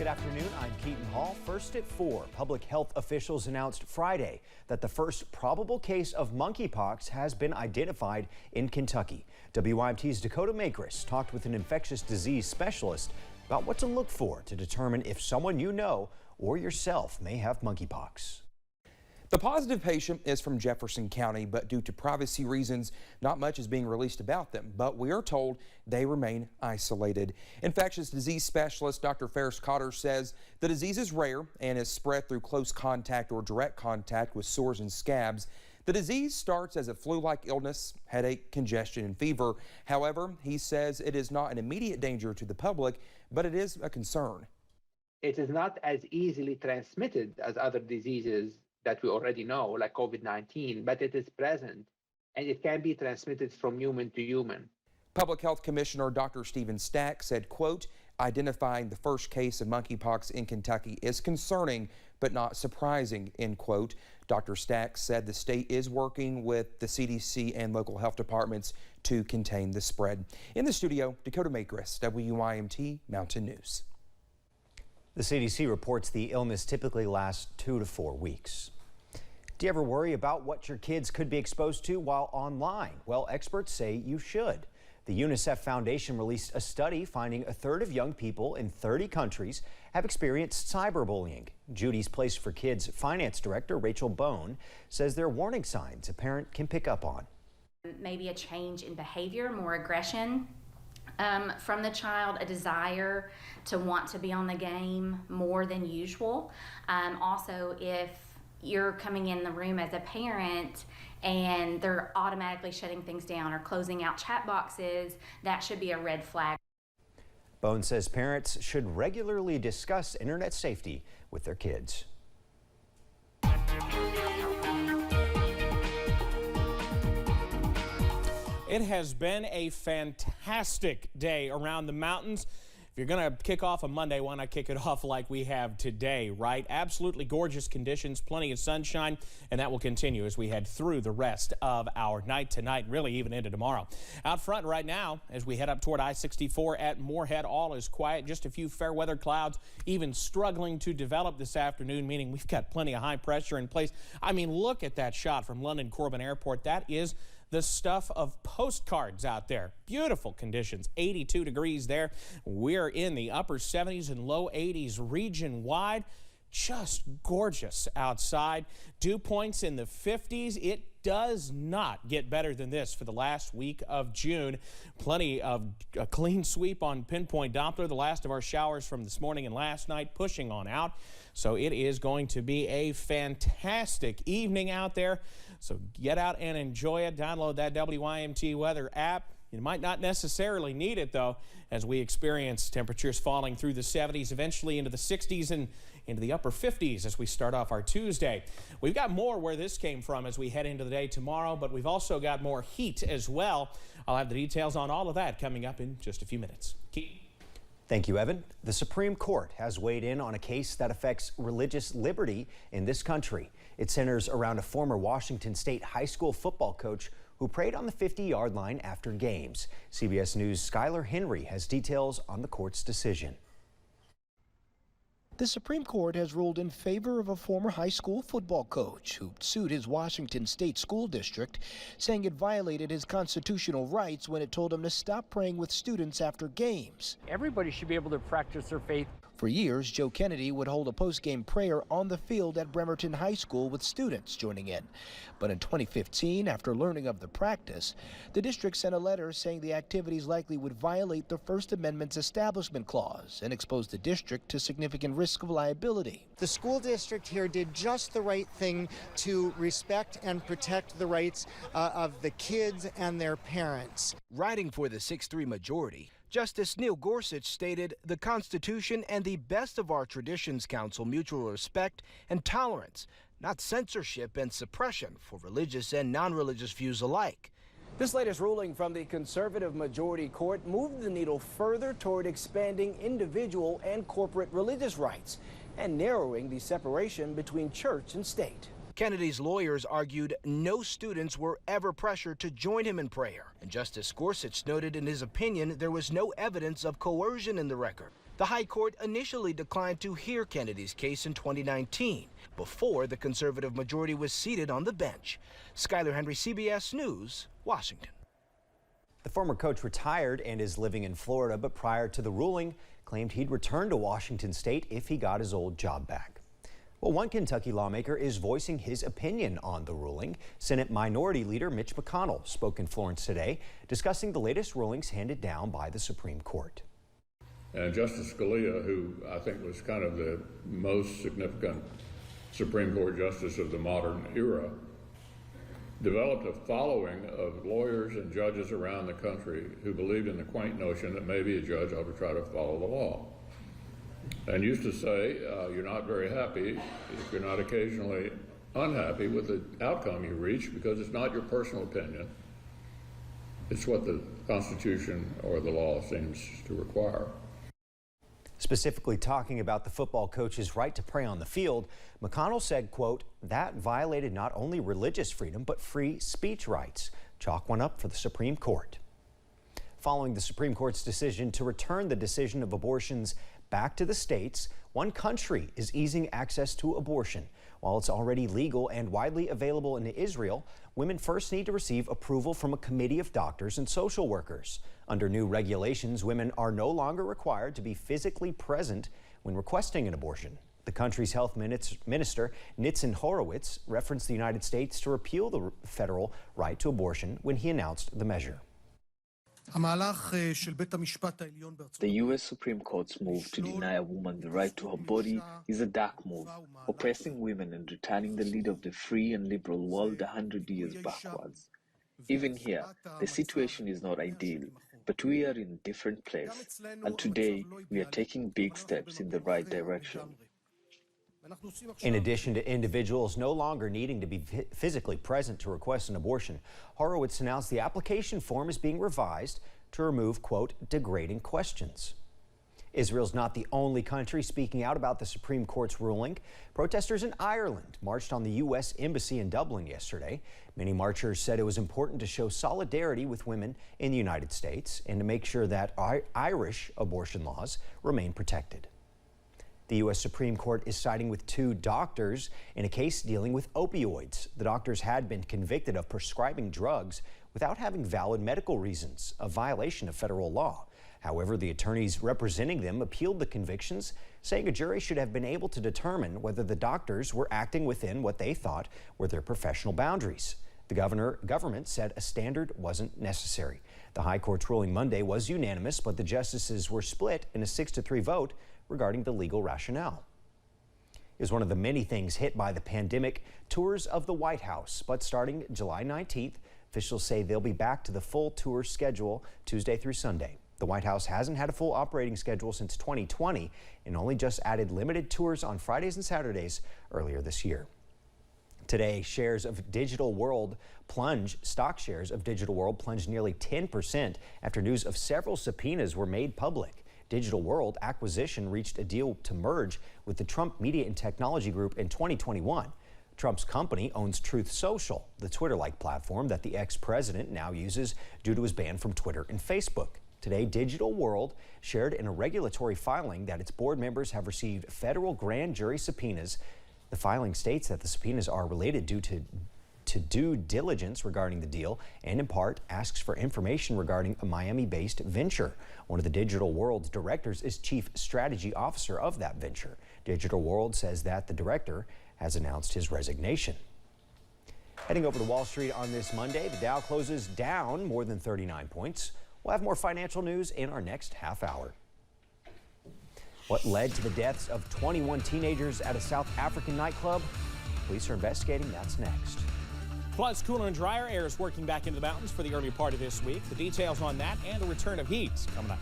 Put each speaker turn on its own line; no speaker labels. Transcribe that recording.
Good afternoon. I'm Keaton Hall. First at 4, public health officials announced Friday that the first probable case of monkeypox has been identified in Kentucky. WYMT's Dakota Makris talked with an infectious disease specialist about what to look for to determine if someone you know or yourself may have monkeypox.
The positive patient is from Jefferson County, but due to privacy reasons, not much is being released about them. But we are told they remain isolated. Infectious disease specialist Dr. Ferris Cotter says the disease is rare and is spread through close contact or direct contact with sores and scabs. The disease starts as a flu-like illness, headache, congestion, and fever. However, he says it is not an immediate danger to the public, but it is a concern.
It is not as easily transmitted as other diseases that we already know, like COVID-19, but it is present and it can be transmitted from human to human.
Public Health Commissioner Dr. Stephen Stack said, quote, identifying the first case of monkeypox in Kentucky is concerning, but not surprising, end quote. Dr. Stack said the state is working with the CDC and local health departments to contain the spread. In the studio, Dakota Makris, WYMT Mountain News.
The CDC reports the illness typically lasts 2 to 4 weeks. Do you ever worry about what your kids could be exposed to while online? Well, experts say you should. The UNICEF Foundation released a study finding a third of young people in 30 countries have experienced cyberbullying. Judy's Place for Kids finance director Rachel Bone says there are warning signs a parent can pick up on.
Maybe a change in behavior, more aggression from the child, a desire to want to be on the game more than usual. Also, if you're coming in the room as a parent and they're automatically shutting things down or closing out chat boxes, that should be a red flag.
Bone says parents should regularly discuss internet safety with their kids.
It has been a fantastic day around the mountains. If you're going to kick off a Monday, why not kick it off like we have today, right? Absolutely gorgeous conditions, plenty of sunshine, and that will continue as we head through the rest of our night tonight, really even into tomorrow. Out front right now, as we head up toward I-64 at Moorhead, all is quiet. Just a few fair weather clouds even struggling to develop this afternoon, meaning we've got plenty of high pressure in place. I mean, look at that shot from London Corbin Airport. That is the stuff of postcards out there. Beautiful conditions, 82 degrees there. We're in the upper 70s and low 80s region wide. Just gorgeous outside. Dew points in the 50s. It does not get better than this for the last week of June. Plenty of a clean sweep on pinpoint Doppler. The last of our showers from this morning and last night pushing on out. So it is going to be a fantastic evening out there. So get out and enjoy it. Download that WYMT weather app. You might not necessarily need it, though, as we experience temperatures falling through the 70s, eventually into the 60s and into the upper 50s as we start off our Tuesday. We've got more where this came from as we head into the day tomorrow, but we've also got more heat as well. I'll have the details on all of that coming up in just a few minutes.
Thank you, Evan. The Supreme Court has weighed in on a case that affects religious liberty in this country. It centers around a former Washington State high school football coach who prayed on the 50-yard line after games. CBS News' Skylar Henry has details on the court's decision.
The Supreme Court has ruled in favor of a former high school football coach who sued his Washington State school district, saying it violated his constitutional rights when it told him to stop praying with students after games.
Everybody should be able to practice their faith.
For years, Joe Kennedy would hold a post-game prayer on the field at Bremerton High School with students joining in. But in 2015, after learning of the practice, the district sent a letter saying the activities likely would violate the First Amendment's Establishment Clause and expose the district to significant risk of liability.
The school district here did just the right thing to respect and protect the rights of the kids and their parents.
Writing for the 6-3 majority, Justice Neil Gorsuch stated, "The Constitution and the best of our traditions counsel mutual respect and tolerance, not censorship and suppression for religious and non-religious views alike."
This latest ruling from the conservative majority court moved the needle further toward expanding individual and corporate religious rights and narrowing the separation between church and state.
Kennedy's lawyers argued no students were ever pressured to join him in prayer, and Justice Gorsuch noted in his opinion there was no evidence of coercion in the record. The High Court initially declined to hear Kennedy's case in 2019, before the conservative majority was seated on the bench. Skyler Henry, CBS News, Washington.
The former coach retired and is living in Florida, but prior to the ruling, claimed he'd return to Washington State if he got his old job back. Well, one Kentucky lawmaker is voicing his opinion on the ruling. Senate Minority Leader Mitch McConnell spoke in Florence today, discussing the latest rulings handed down by the Supreme Court.
And Justice Scalia, who I think was kind of the most significant Supreme Court justice of the modern era, developed a following of lawyers and judges around the country who believed in the quaint notion that maybe a judge ought to try to follow the law. And used to say, you're not very happy if you're not occasionally unhappy with the outcome you reach, because it's not your personal opinion. It's what the Constitution or the law seems to require.
Specifically talking about the football coach's right to pray on the field, McConnell said, quote, that violated not only religious freedom, but free speech rights. Chalk one up for the Supreme Court. Following the Supreme Court's decision to return the decision of abortions back to the states, one country is easing access to abortion. While it's already legal and widely available in Israel, women first need to receive approval from a committee of doctors and social workers. Under new regulations, women are no longer required to be physically present when requesting an abortion. The country's health minister, Nitzan Horowitz, referenced the United States to repeal the federal right to abortion when he announced the measure.
The U.S. Supreme Court's move to deny a woman the right to her body is a dark move, oppressing women and returning the lead of the free and liberal world 100 years backwards. Even here, the situation is not ideal, but we are in a different place, and today we are taking big steps in the right direction.
In addition to individuals no longer needing to be physically present to request an abortion, Horowitz announced the application form is being revised to remove, quote, degrading questions. Israel's not the only country speaking out about the Supreme Court's ruling. Protesters in Ireland marched on the U.S. Embassy in Dublin yesterday. Many marchers said it was important to show solidarity with women in the United States and to make sure that Irish abortion laws remain protected. The U.S. Supreme Court is siding with two doctors in a case dealing with opioids. The doctors had been convicted of prescribing drugs without having valid medical reasons, a violation of federal law. However, the attorneys representing them appealed the convictions, saying a jury should have been able to determine whether the doctors were acting within what they thought were their professional boundaries. The government said a standard wasn't necessary. The High Court's ruling Monday was unanimous, but the justices were split in a 6-3 vote regarding the legal rationale. It was one of the many things hit by the pandemic, tours of the White House. But starting July 19th, officials say they'll be back to the full tour schedule Tuesday through Sunday. The White House hasn't had a full operating schedule since 2020 and only just added limited tours on Fridays and Saturdays earlier this year. Today, stock shares of Digital World plunged nearly 10% after news of several subpoenas were made public. Digital World acquisition reached a deal to merge with the Trump Media and Technology Group in 2021. Trump's company owns Truth Social, the Twitter-like platform that the ex-president now uses due to his ban from Twitter and Facebook. Today, Digital World shared in a regulatory filing that its board members have received federal grand jury subpoenas. The filing states that the subpoenas are related due to due diligence regarding the deal and in part asks for information regarding a Miami-based venture. One of the Digital World's directors is chief strategy officer of that venture. Digital World says that the director has announced his resignation. Heading over to Wall Street on this Monday, the Dow closes down more than 39 points. We'll have more financial news in our next half hour. What led to the deaths of 21 teenagers at a South African nightclub? Police are investigating. That's next.
Plus, cooler and drier air is working back into the mountains for the early part of this week. The details on that and the return of heat coming up.